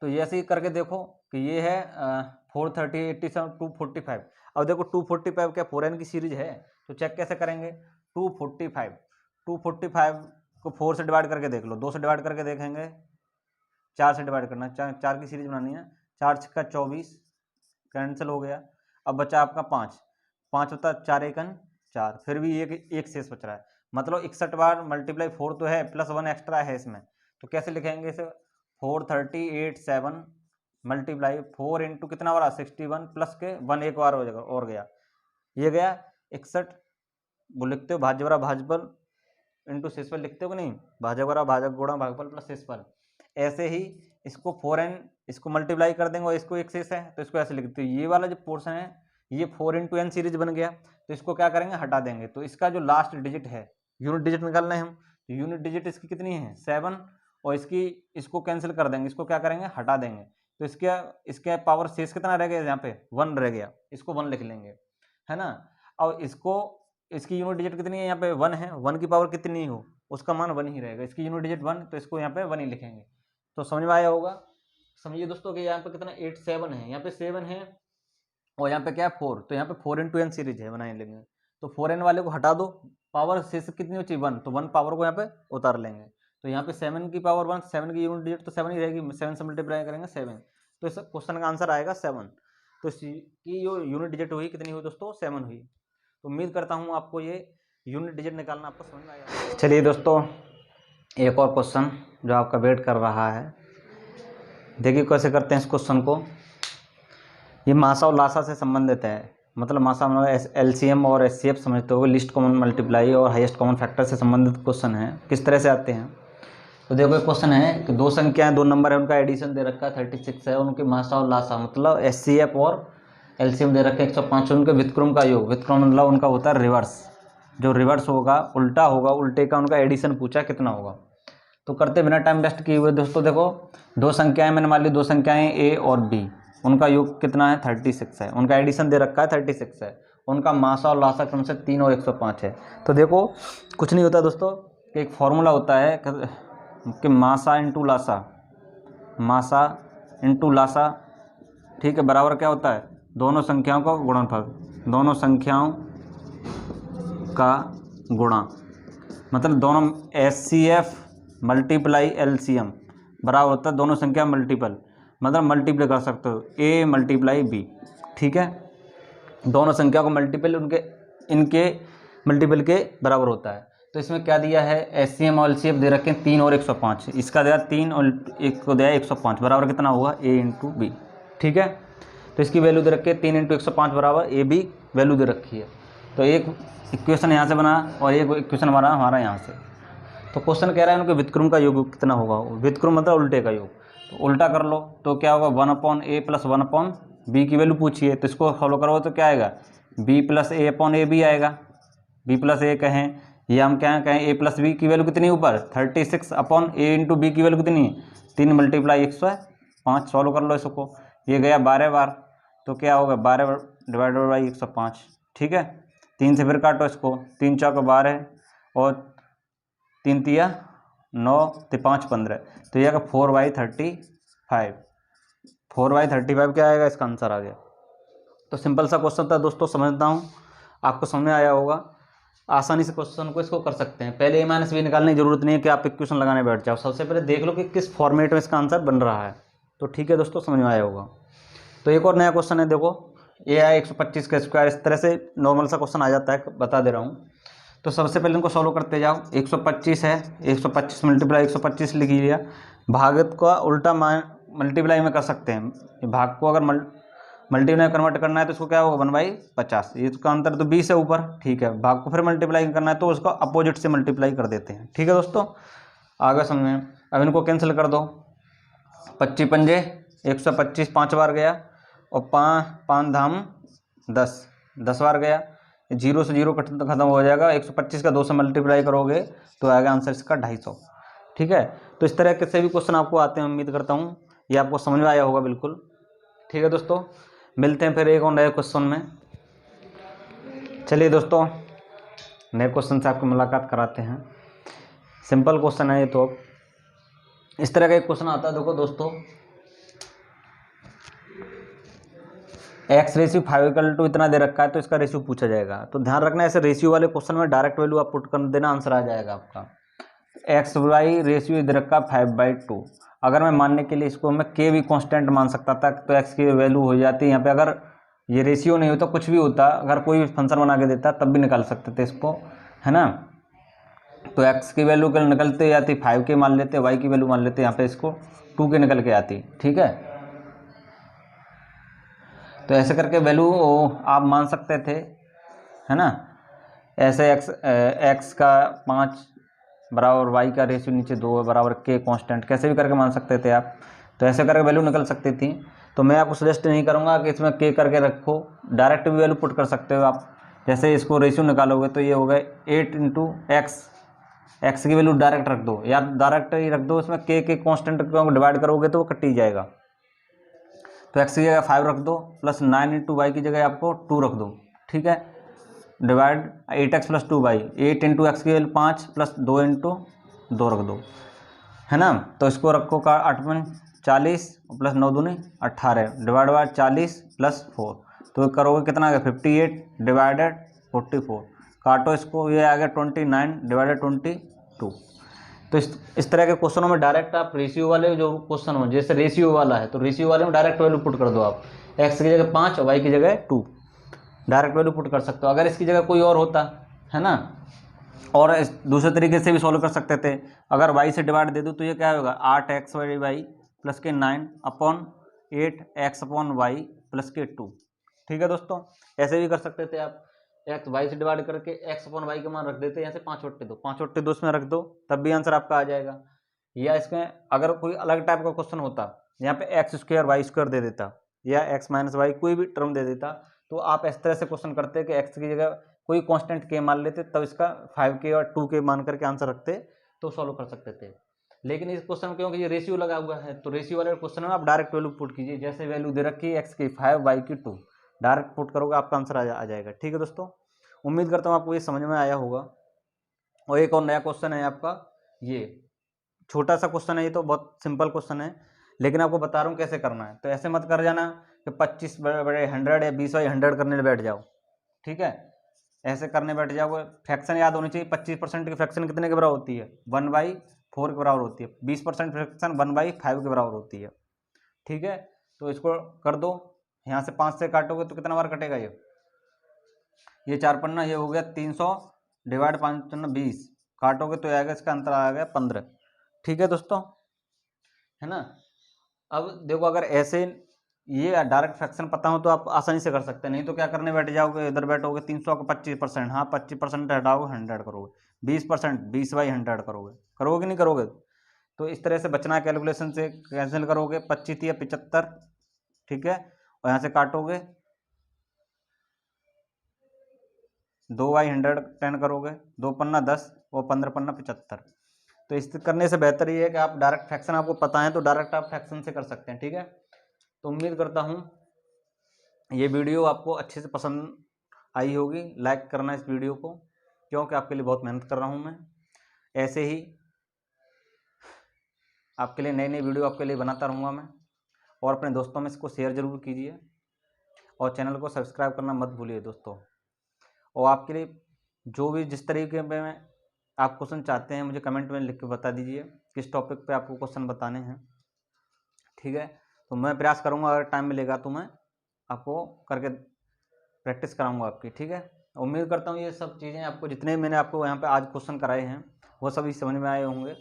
A: तो ये ऐसे ही करके देखो कि ये है 430, 87, 245। अब देखो 245 क्या 4n की सीरीज है, तो चेक कैसे करेंगे। 245 को 4 से डिवाइड करके देख लो, 2 से डिवाइड करके देखेंगे, 4 से डिवाइड करना, 4 की सीरीज बनानी है, 4 का 24 कैंसिल हो गया। अब बचा आपका 5, 5 होता 4 × 4, फिर भी एक शेष बच रहा है, मतलब 61 बार मल्टीप्लाई 4 तो है, प्लस 1 एक्स्ट्रा है इसमें। तो कैसे लिखेंगे इसे, 438 मल्टीप्लाई 4 × कितना हो रहा 61 प्लस के 1 एक बार हो जाएगा और गया, ये गया 61, वो लिखते हो भाज्य बराबर भाजफल इंटू शेषफल लिखते हो कि नहीं, भाजक बराबर भाजक गुणा भागफल प्लस शेषफल। ऐसे ही इसको 4n इसको मल्टीप्लाई कर देंगे और इसको एक शेष है, तो इसको ऐसे लिखते हो, ये वाला जो पोर्शन है ये 4 × n सीरीज बन गया, तो इसको क्या करेंगे हटा देंगे। तो इसका जो लास्ट डिजिट है, यूनिट डिजिट निकालना है हम, तो यूनिट डिजिट इसकी कितनी है 7, और इसको कैंसिल कर देंगे, इसको क्या करेंगे हटा देंगे, तो इसके पावर शेष कितना रह गया, यहाँ पे 1 रह गया, इसको 1 लिख लेंगे, है ना। और इसकी यूनिट डिजिट कितनी है, यहाँ पे 1 है, 1 की पावर कितनी हो उसका मान 1 ही रहेगा, इसकी यूनिट डिजिट 1, तो इसको यहाँ पे 1 ही लिखेंगे। तो समझ में आया होगा। समझिए दोस्तों कि यहाँ पे कितना 8 7 है, यहाँ पे 7 है और यहाँ पे क्या है 4, तो यहाँ पे 4 × n सीरीज है बना लेंगे। तो 4n वाले को हटा दो, पावर शेष कितनी होती है 1, तो 1 पावर को यहाँ पे उतार लेंगे। तो यहाँ पे 7 की पावर 1, 7 की यूनिट डिजिट तो 7 ही रहेगी, 7 से मल्टीप्लाई करेंगे 7, तो इस क्वेश्चन का आंसर आएगा 7। तो इसकी जो यूनिट डिजिट हुई कितनी हुई दोस्तों 7 हुई। तो उम्मीद करता हूँ आपको ये यूनिट डिजिट निकालना आपको समझ में आएगा। चलिए दोस्तों, एक और क्वेश्चन जो आपका वेट कर रहा है, देखिए कैसे करते हैं इस क्वेश्चन को। ये मासा और लासा से संबंधित है, मतलब मासा मतलब LCM और HCF समझते हो, लिस्ट कॉमन मल्टीप्लाई और हाईएस्ट कॉमन फैक्टर से संबंधित क्वेश्चन है। किस तरह से आते हैं, तो देखो एक क्वेश्चन है कि 2 संख्याएं 2 नंबर है, उनका एडिशन दे रखा है 36 है, उनके मासा और लासा मतलब HCF और LCM दे रखे 105, उनके व्युत्क्रम का योग, व्युत्क्रम मतलब उनका होता है रिवर्स, जो रिवर्स होगा उल्टा होगा, उल्टे का उनका एडिशन पूछा कितना होगा। तो करते बिना टाइम वेस्ट किए हुए दोस्तों, देखो 2 संख्याएं मैंने मान ली, 2 संख्याएं A और B, उनका योग कितना है 36 है, उनका एडिशन दे रखा है 36 है, उनका मासा और लासा क्रम से 3 और 105 है। तो देखो कुछ नहीं होता दोस्तों, एक फॉर्मूला होता है कि मासा इंटू लासा, मासा इंटू लासा, ठीक है, बराबर क्या होता है दोनों संख्याओं का गुणनफल, दोनों संख्याओं का गुणा, मतलब दोनों HCF मल्टीप्लाई LCM बराबर होता है दोनों संख्या मल्टीपल, मतलब मल्टीप्लाई कर सकते हो A मल्टीप्लाई B, ठीक है। दोनों संख्या को मल्टीपल इनके मल्टीपल के बराबर होता है। तो इसमें क्या दिया है, HCM और LCM दे रखे हैं 3 और 105, इसका दिया 3 और एक को दिया 105 बराबर कितना होगा A इंटू बी, ठीक है। तो इसकी वैल्यू दे रखी है 3 इंटू 105 बराबर AB वैल्यू दे रखी है। तो एक इक्वेशन यहाँ से बना और एक इक्वेशन हमारा यहाँ से। तो क्वेश्चन कह रहा है उनके व्युत्क्रम का योग कितना होगा, व्युत्क्रम मतलब उल्टे का योग। तो उल्टा कर लो तो क्या होगा 1/A प्लस 1/B की वैल्यू पूछिए, तो इसको फॉलो करो तो क्या आएगा B plus A upon AB आएगा। B प्लस A कहें या हम क्या कहें A प्लस B की वैल्यू कितनी ऊपर 36 अपॉन A इंटू B की वैल्यू कितनी है 3 मल्टीप्लाई 105। सॉल्व कर लो इसको, ये गया 12 बार, तो क्या होगा 12 डिवाइडेड बाई 105, ठीक है। 3 से फिर काटो इसको, 3 चौक 12 और 3 तिया 9 तो 5 15, तो यह 4/35, 4/35 क्या आएगा, इसका आंसर आ गया। तो सिंपल सा क्वेश्चन था दोस्तों, समझता हूँ आपको समझ में आया होगा। आसानी से क्वेश्चन को इसको कर सकते हैं। पहले A-B निकालने की जरूरत नहीं है कि आप इक्वेशन लगाने बैठ जाओ, सबसे पहले देख लो कि किस फॉर्मेट में इसका आंसर बन रहा है। तो ठीक है दोस्तों, समझ में आया होगा। तो एक और नया क्वेश्चन है, देखो ये आया 125 का स्क्वायर, इस तरह से नॉर्मल सा क्वेश्चन आ जाता है, बता दे रहा हूँ। तो सबसे पहले इनको सॉल्व करते जाओ। 125 है, 125 मल्टीप्लाई 125 लिख लिया, भागत का उल्टा मल्टीप्लाई में कर सकते हैं। भाग को अगर मल्टीप्लाई कन्वर्ट करना है तो इसको क्या होगा 1/50, इसका अंतर तो 20 है ऊपर, ठीक है। भाग को फिर मल्टीप्लाई करना है तो उसको अपोजिट से मल्टीप्लाई कर देते हैं, ठीक है दोस्तों, आगे समझें। अब इनको कैंसिल कर दो, 25 पंजे 125 5 बार गया और 5 धाम 10 बार गया, 0 से 0 खत्म हो जाएगा। 125 का 2 से मल्टीप्लाई करोगे तो आएगा आंसर इसका 250, ठीक है। तो इस तरह के से भी क्वेश्चन आपको आते हैं, उम्मीद करता हूँ ये आपको समझ में आया होगा बिल्कुल, ठीक है दोस्तों। मिलते हैं फिर एक और नए क्वेश्चन में। चलिए दोस्तों, नए क्वेश्चन से आपको मुलाकात कराते हैं। सिंपल क्वेश्चन है ये। तो इस तरह का एक क्वेश्चन आता है, देखो दोस्तों, x रेशियो 5 इतना दे रखा है तो इसका रेशियो पूछा जाएगा। तो ध्यान रखना, ऐसे रेशियो वाले क्वेश्चन में डायरेक्ट वैल्यू आप पुट कर देना, आंसर आ जाएगा आपका। एक्स वाई रेशियो दे रखा 5/2। अगर मैं मानने के लिए इसको मैं के भी कांस्टेंट मान सकता था तो एक्स की वैल्यू हो जाती। यहाँ पे अगर ये रेशियो नहीं होता, कुछ भी होता, अगर कोई फंक्शन बना के देता तब भी निकाल सकते थे इसको, है ना। तो एक्स की वैल्यू कल निकलते आती 5 के मान लेते, वाई की वैल्यू मान लेते, यहाँ पे इसको 2 के निकल के आती, ठीक है। तो ऐसे करके वैल्यू आप मान सकते थे, है ना। ऐसे एक्स का 5 बराबर वाई का रेशियो नीचे 2 बराबर के कांस्टेंट, कैसे भी करके मान सकते थे आप। तो ऐसे करके वैल्यू निकल सकती थी। तो मैं आपको सजेस्ट नहीं करूँगा कि इसमें के करके रखो, डायरेक्ट भी वैल्यू पुट कर सकते हो आप। जैसे इसको रेशियो निकालोगे तो ये हो गए 8 इंटू एक्स की वैल्यू डायरेक्ट रख दो, या डायरेक्ट ही रख दो, इसमें के कांस्टेंट को डिवाइड करोगे तो वो कट ही जाएगा। तो एक्स की जगह 5 रख दो, प्लस 9 इंटू वाई की जगह आपको 2 रख दो, ठीक है। Divide 8x plus 2y, 8 into x की वैल्यू 5 प्लस 2 इंटू 2 रख दो, है ना। तो इसको रखो का 8 40 प्लस 9 दूनी 18 डिवाइड बाय 40 प्लस 4, तो करोगे कितना आ गया 58 डिवाइडेड 44, काटो इसको, ये आ गया 29 डिवाइडेड 22। तो इस तरह के क्वेश्चनों में डायरेक्ट आप रेशियो वाले जो क्वेश्चन हो, जैसे रेशियो वाला है तो रेशियो वाले में डायरेक्ट वैल्यू पुट कर दो आप, एक्स की जगह 5 और वाई की जगह 2, डायरेक्ट वैल्यू पुट कर सकते हो। अगर इसकी जगह कोई और होता, है ना, और दूसरे तरीके से भी सॉल्व कर सकते थे। अगर y से डिवाइड दे दूँ तो ये क्या होगा 8x वाई प्लस के 9 upon 8x upon Y plus के 2, ठीक है दोस्तों। ऐसे भी कर सकते थे आप, एक्स वाई से डिवाइड करके x अपॉन वाई का मान रख देते, यहाँ से 5/2 5/2 इसमें रख दो, तब भी आंसर आपका आ जाएगा। या इसमें अगर कोई अलग टाइप का क्वेश्चन होता, यहाँ पे x² वाई स्क्वायर दे देता, या x माइनस वाई कोई भी टर्म दे देता, तो आप इस तरह से क्वेश्चन करते कि x की जगह कोई कांस्टेंट के मान लेते, तब इसका 5 और 2 के मान करके आंसर रखते तो सॉल्व कर सकते थे। लेकिन इस क्वेश्चन में क्योंकि ये रेशियो लगा हुआ है, तो रेशियो वाले क्वेश्चन में आप डायरेक्ट वैल्यू पुट कीजिए। जैसे वैल्यू दे रखी है x की 5 वाई की 2, डायरेक्ट पुट करोगे आपका आंसर आ जाएगा, ठीक है दोस्तों। उम्मीद करता हूँ आपको ये समझ में आया होगा। और एक और नया क्वेश्चन है आपका, ये छोटा सा क्वेश्चन है, ये तो बहुत सिंपल क्वेश्चन है, लेकिन आपको बता रहा हूँ कैसे करना है। तो ऐसे मत कर जाना कि 25 बड़े 100 या 20 बाई 100 करने बैठ जाओ, ठीक है, ऐसे करने बैठ जाओगे। फ्रैक्शन याद होनी चाहिए, 25% की फ्रैक्शन कितने के बराबर होती है, 1/4 के बराबर होती है। 20% फ्रैक्शन 1/5 के बराबर होती है। ठीक है, तो इसको कर दो, यहाँ से 5 से काटोगे तो कितना बार कटेगा, ये 4 पन्ना, ये हो गया 300 डिवाइड 5 पन्ना 20, काटोगे तो आएगा, इसका अंतर आ गया 15। ठीक है दोस्तों, है ना। अब देखो, अगर ऐसे ये डायरेक्ट फ्रैक्शन पता हो तो आप आसानी से कर सकते हैं, नहीं तो क्या करने बैठ जाओगे, इधर बैठोगे 300 का 25%, हाँ 25% हटाओगे 100 करोगे, 20% 20/100 करोगे कि नहीं करोगे। तो इस तरह से बचना है कैलकुलेशन से, कैंसिल करोगे 25 या 75, ठीक है, और यहाँ से काटोगे 2/100 10 करोगे, 2 पन्ना 10 और 15 पन्ना 75। तो इस करने से बेहतर ये है कि आप डायरेक्ट फ्रैक्शन आपको पता है तो डायरेक्ट आप फ्रैक्शन से कर सकते हैं। ठीक है, तो उम्मीद करता हूँ ये वीडियो आपको अच्छे से पसंद आई होगी। लाइक करना इस वीडियो को, क्योंकि आपके लिए बहुत मेहनत कर रहा हूँ मैं। ऐसे ही आपके लिए नई नई वीडियो आपके लिए बनाता रहूँगा मैं, और अपने दोस्तों में इसको शेयर ज़रूर कीजिए, और चैनल को सब्सक्राइब करना मत भूलिए दोस्तों। और आपके लिए जो भी जिस तरीके में आप क्वेश्चन चाहते हैं मुझे कमेंट में लिख के बता दीजिए, किस टॉपिक पे आपको क्वेश्चन बताने हैं। ठीक है, तो मैं प्रयास करूँगा, अगर टाइम मिलेगा तो मैं आपको करके प्रैक्टिस कराऊंगा आपकी। ठीक है, उम्मीद करता हूँ ये सब चीज़ें आपको, जितने मैंने आपको यहाँ पे आज क्वेश्चन कराए हैं वो सभी समझ में आए होंगे।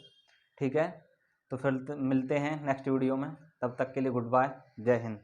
A: ठीक है, तो फिर मिलते हैं नेक्स्ट वीडियो में, तब तक के लिए गुड बाय, जय हिंद।